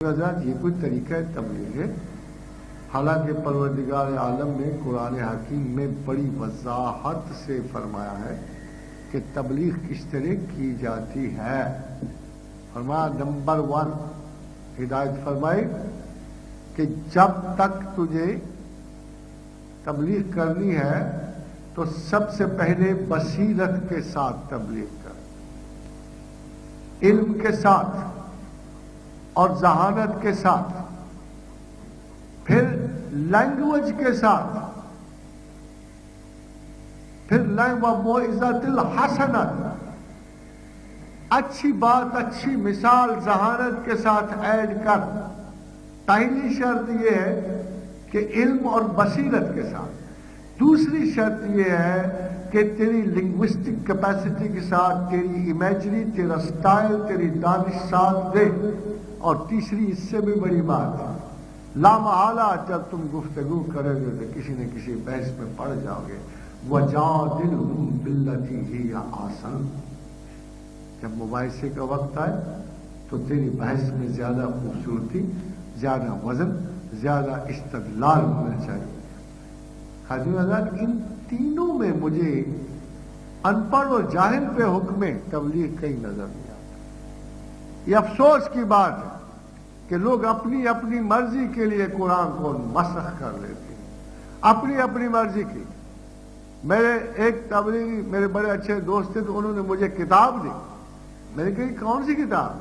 حضرات یہ کوئی طریقہ تبلیغ ہے؟ حالانکہ پروردگار عالم نے قرآن حکیم میں بڑی وضاحت سے فرمایا ہے کہ تبلیغ کس طرح کی جاتی ہے۔ فرمایا نمبر 1 ہدایت فرمائی کہ جب تک تجھے تبلیغ کرنی ہے تو سب سے پہلے بصیرت کے ساتھ تبلیغ کر، علم کے ساتھ اور ذہانت کے ساتھ، پھر لینگویج کے ساتھ، پھر وَمَوْعِظَةِ الْحَسَنَةِ، اچھی بات، اچھی مثال ذہانت کے ساتھ ایڈ کر۔ پہلی شرط یہ ہے کہ علم اور بصیرت کے ساتھ۔ دوسری شرط یہ ہے کہ تیری لنگوسٹک کیپیسٹی کے ساتھ، تیری امیجری، تیرا سٹائل، تیری دانش ساتھ دے۔ اور تیسری اس سے بھی بڑی بات ہے، لا محالہ جب تم گفتگو کرو گے تو کسی نہ کسی بحث میں پڑ جاؤ گے۔ وَجَادِلْهُمْ بِالَّتِي هِيَ أَحْسَنُ، جب مباحثے کا وقت آئے تو تیری بحث میں زیادہ خوبصورتی، زیادہ وزن، زیادہ استدلال ہونا چاہیے۔ حاضرین حضرات، ان تینوں میں مجھے ان پڑھ اور جاہل پہ حکم تبلیغ کہیں نظر نہیں آتا۔ یہ افسوس کی بات ہے کہ لوگ اپنی اپنی مرضی کے لیے قرآن کو مسخ کر لیتے ہیں، اپنی اپنی مرضی کی۔ میرے ایک تبلیغی میرے بڑے اچھے دوست تھے تو انہوں نے مجھے کتاب دی، میں نے کہی کون سی کتاب؟